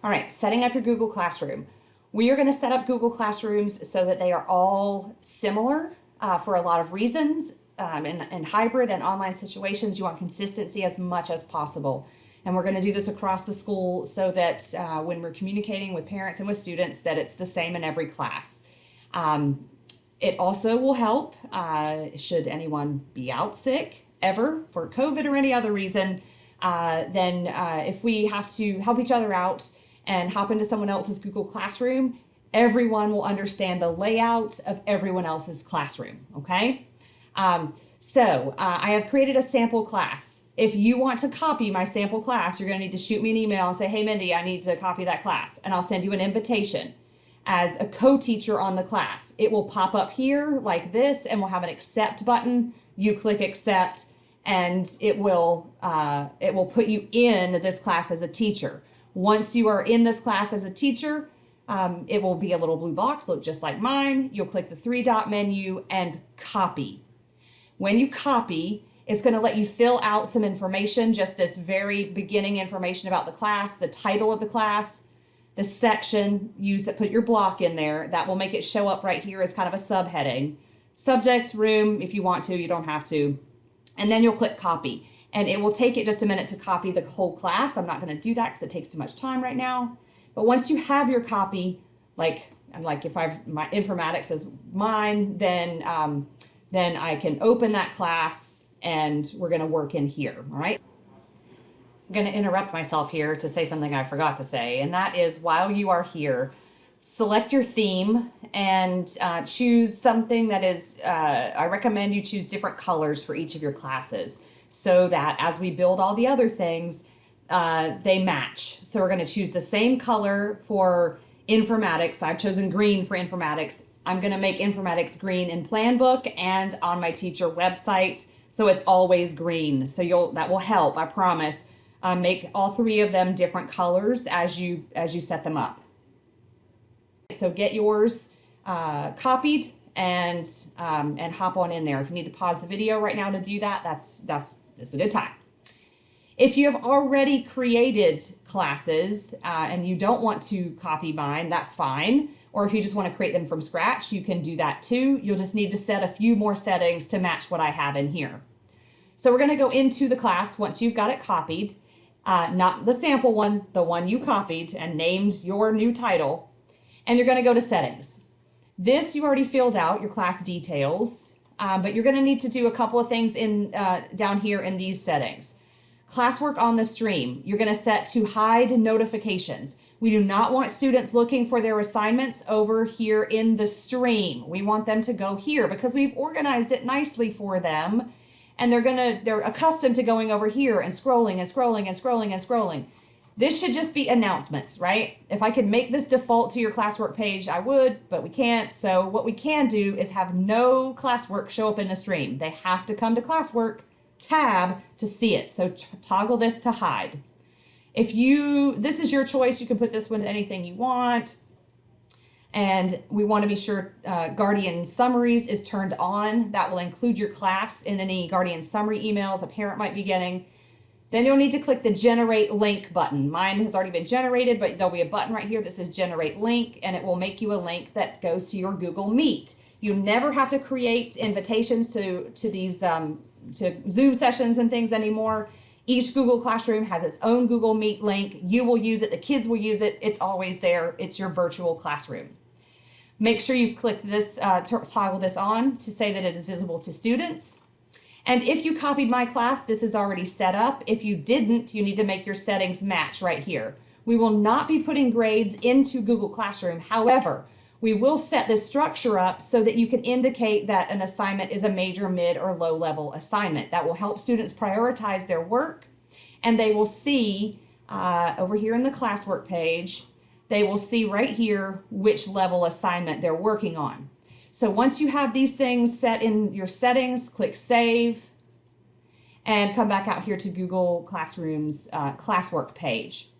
All right, setting up your Google Classroom. We are going to set up Google Classrooms so that they are all similar for a lot of reasons. In hybrid and online situations, you want consistency as much as possible. And we're going to do this across the school so that when we're communicating with parents and with students, that it's the same in every class. It also will help should anyone be out sick ever for COVID or any other reason, then if we have to help each other out and hop into someone else's Google Classroom, everyone will understand the layout of everyone else's classroom, okay? I have created a sample class. If you want to copy my sample class, you're gonna need to shoot me an email and say, hey Mindy, I need to copy that class, and I'll send you an invitation as a co-teacher on the class. It will pop up here like this, and we'll have an accept button. You click accept, and it will put you in this class as a teacher. Once you are in this class as a teacher, it will be a little blue box, look just like mine. You'll click the three-dot menu and copy. When you copy, it's going to let you fill out some information, just this very beginning information about the class, the title of the class, the section, put your block in there. That will make it show up right here as kind of a subheading. Subject, room, if you want to, you don't have to. And then you'll click copy. And it will take it just a minute to copy the whole class. I'm not going to do that because it takes too much time right now. But once you have your copy, like if my informatics is mine, then I can open that class and we're going to work in here, all right? I'm going to interrupt myself here to say something I forgot to say, and that is while you are here, select your theme and choose something that is, I recommend you choose different colors for each of your classes so that as we build all the other things, they match. So we're going to choose the same color for informatics. I've chosen green for informatics. I'm going to make informatics green in Planbook and on my teacher website, so it's always green. So that will help, I promise. Make all three of them different colors as you set them up. So get yours copied and hop on in there. If you need to pause the video right now to do that, that's a good time. If you have already created classes and you don't want to copy mine, that's fine. Or if you just want to create them from scratch, you can do that too. You'll just need to set a few more settings to match what I have in here. So we're going to go into the class once you've got it copied, not the sample one, the one you copied and named your new title. And you're going to go to settings. This you already filled out, your class details, but you're going to need to do a couple of things down here in these settings. Classwork on the stream, you're going to set to hide notifications. We do not want students looking for their assignments over here in the stream. We want them to go here because we've organized it nicely for them, and they're accustomed to going over here and scrolling and scrolling and scrolling and scrolling. This should just be announcements, right? If I could make this default to your classwork page, I would, but we can't. So what we can do is have no classwork show up in the stream. They have to come to classwork tab to see it. So toggle this to hide. This is your choice. You can put this one to anything you want. And we want to be sure Guardian Summaries is turned on. That will include your class in any Guardian Summary emails a parent might be getting. Then you'll need to click the Generate Link button. Mine has already been generated, but there'll be a button right here that says Generate Link, and it will make you a link that goes to your Google Meet. You never have to create invitations to these to Zoom sessions and things anymore. Each Google Classroom has its own Google Meet link. You will use it, the kids will use it. It's always there. It's your virtual classroom. Make sure you click this, toggle this on to say that it is visible to students. And if you copied my class, this is already set up. If you didn't, you need to make your settings match right here. We will not be putting grades into Google Classroom. However, we will set this structure up so that you can indicate that an assignment is a major, mid, or low level assignment. That will help students prioritize their work, and they will see over here in the classwork page, they will see right here which level assignment they're working on. So once you have these things set in your settings, click Save, and come back out here to Google Classroom's classwork page.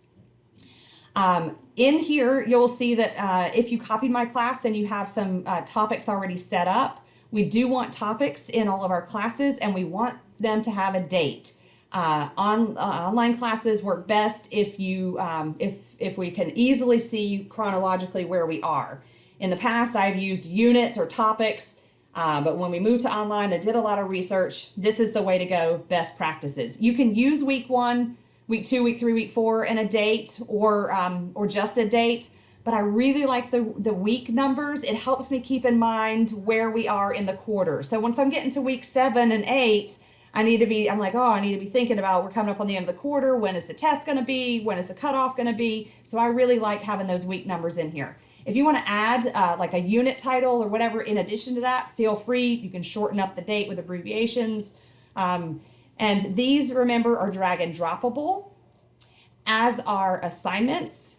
In here, you'll see that if you copied my class, then you have some topics already set up. We do want topics in all of our classes, and we want them to have a date. Online classes work best if you if we can easily see chronologically where we are. In the past, I've used units or topics, but when we moved to online, I did a lot of research. This is the way to go, best practices. You can use week 1, week 2, week 3, week 4, and a date, or just a date. But I really like the week numbers. It helps me keep in mind where we are in the quarter. So once I'm getting to week 7 and 8, I'm like, oh, I need to be thinking about, we're coming up on the end of the quarter. When is the test going to be? When is the cutoff going to be? So I really like having those week numbers in here. If you want to add like a unit title or whatever in addition to that, feel free. You can shorten up the date with abbreviations. And these, remember, are drag and droppable, as are assignments.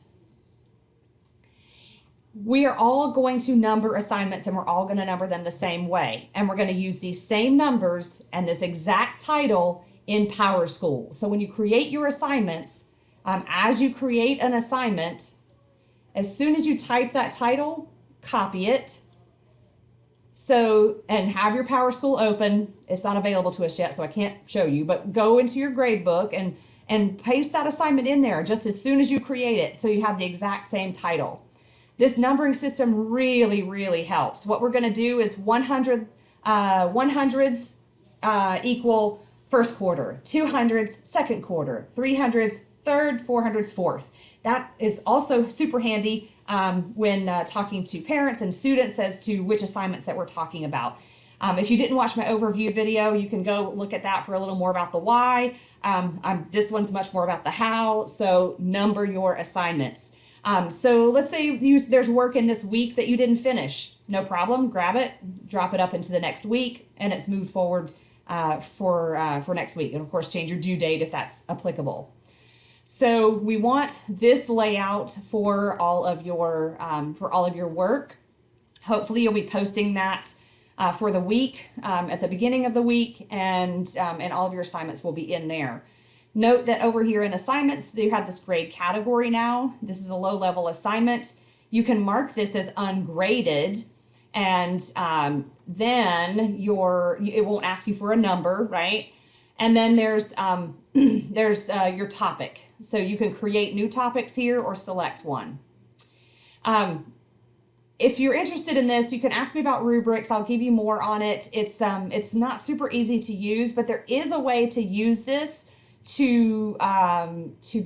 We are all going to number assignments, and we're all going to number them the same way. And we're going to use these same numbers and this exact title in PowerSchool. So when you create your assignments, as you create an assignment, as soon as you type that title, copy it. So, and have your PowerSchool open. It's not available to us yet, so I can't show you, but go into your grade book and paste that assignment in there just as soon as you create it, so you have the exact same title. This numbering system really, really helps. What we're going to do is 100s equal first quarter, 200s second quarter, 300s third, 400s fourth. That is also super handy when talking to parents and students as to which assignments that we're talking about. If you didn't watch my overview video, you can go look at that for a little more about the why. This one's much more about the how, so number your assignments. So let's say there's work in this week that you didn't finish. No problem, grab it, drop it up into the next week, and it's moved forward for next week. And of course, change your due date if that's applicable. So we want this layout for all of your work. Hopefully you'll be posting that for the week at the beginning of the week, and all of your assignments will be in there. Note that over here in assignments, you have this grade category now. This is a low-level assignment. You can mark this as ungraded, and then it won't ask you for a number, right? And then there's your topic. So you can create new topics here or select one. If you're interested in this, you can ask me about rubrics. I'll give you more on it. It's not super easy to use, but there is a way to use this to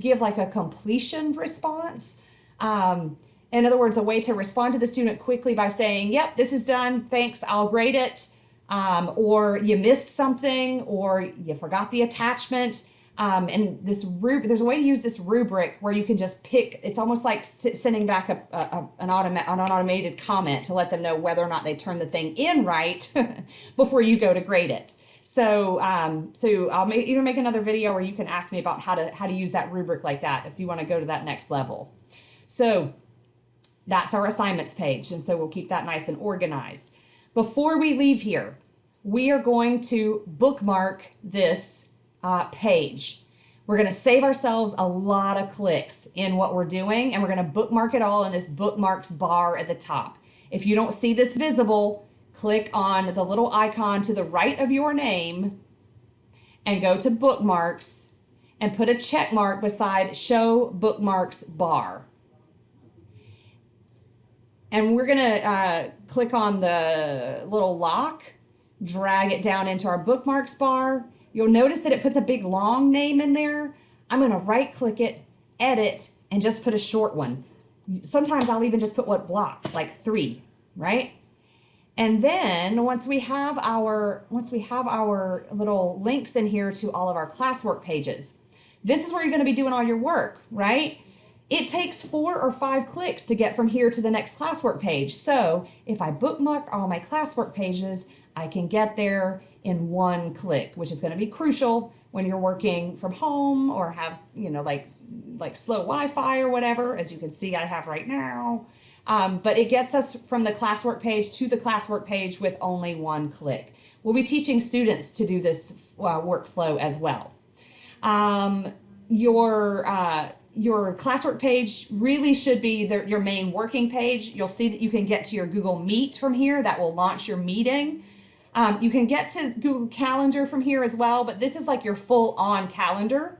give like a completion response. In other words, a way to respond to the student quickly by saying, yep, this is done, thanks, I'll grade it. Or you missed something, or you forgot the attachment. And there's a way to use this rubric where you can just pick, it's almost like sending back an automated comment to let them know whether or not they turned the thing in right before you go to grade it. So I'll either make another video, or you can ask me about how to use that rubric like that if you want to go to that next level. So that's our assignments page, and so we'll keep that nice and organized. Before we leave here, we are going to bookmark this page. We're going to save ourselves a lot of clicks in what we're doing, and we're going to bookmark it all in this bookmarks bar at the top. If you don't see this visible, click on the little icon to the right of your name and go to bookmarks and put a check mark beside show bookmarks bar. And we're going to click on the little lock, drag it down into our bookmarks bar. You'll notice that it puts a big long name in there. I'm going to right click it, edit, and just put a short one. Sometimes I'll even just put what block, like 3, right? And then once we have our little links in here to all of our classwork pages, this is where you're going to be doing all your work, right? It takes 4 or 5 clicks to get from here to the next classwork page. So if I bookmark all my classwork pages, I can get there in 1 click, which is going to be crucial when you're working from home or have, like slow Wi-Fi or whatever, as you can see I have right now. But it gets us from the classwork page to the classwork page with only 1 click. We'll be teaching students to do this workflow as well. Your classwork page really should be your main working page. You'll see that you can get to your Google Meet from here. That will launch your meeting. You can get to Google Calendar from here as well, but this is like your full-on calendar.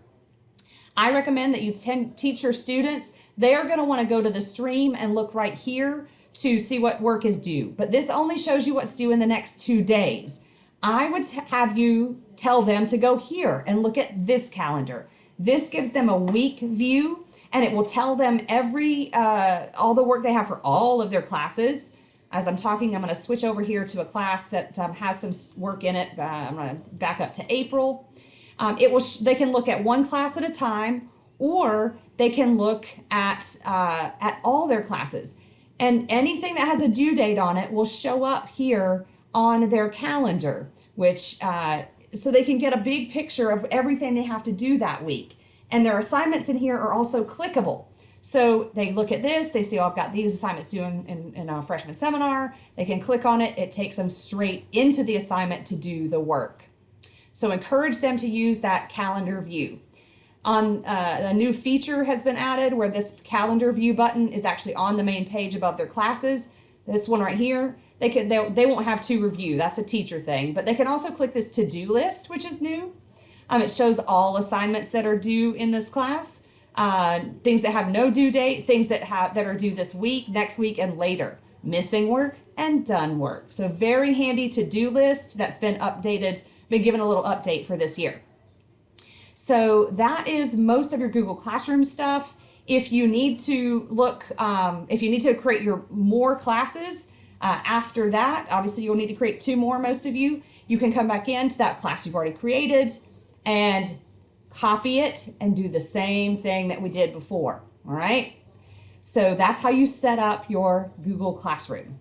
I recommend that you teach your students. They are going to want to go to the stream and look right here to see what work is due. But this only shows you what's due in the next 2 days. I would have you tell them to go here and look at this calendar. This gives them a week view, and it will tell them all the work they have for all of their classes. As I'm talking, I'm going to switch over here to a class that has some work in it. I'm going to back up to April. They can look at one class at a time, or they can look at all their classes. And anything that has a due date on it will show up here on their calendar, which so they can get a big picture of everything they have to do that week. And their assignments in here are also clickable. So they look at this, they see, oh, I've got these assignments due in a freshman seminar. They can click on it. It takes them straight into the assignment to do the work. So encourage them to use that calendar view. A new feature has been added where this calendar view button is actually on the main page above their classes. This one right here, they won't have to review. That's a teacher thing, but they can also click this to-do list, which is new. It shows all assignments that are due in this class, things that have no due date, things that are due this week, next week, and later. Missing work and done work. So very handy to-do list that's been updated, been given a little update for this year. So that is most of your Google Classroom stuff. If you need to if you need to create your more classes after that, obviously you'll need to create 2 more, most of you. You can come back into that class you've already created and copy it and do the same thing that we did before, all right? So that's how you set up your Google Classroom.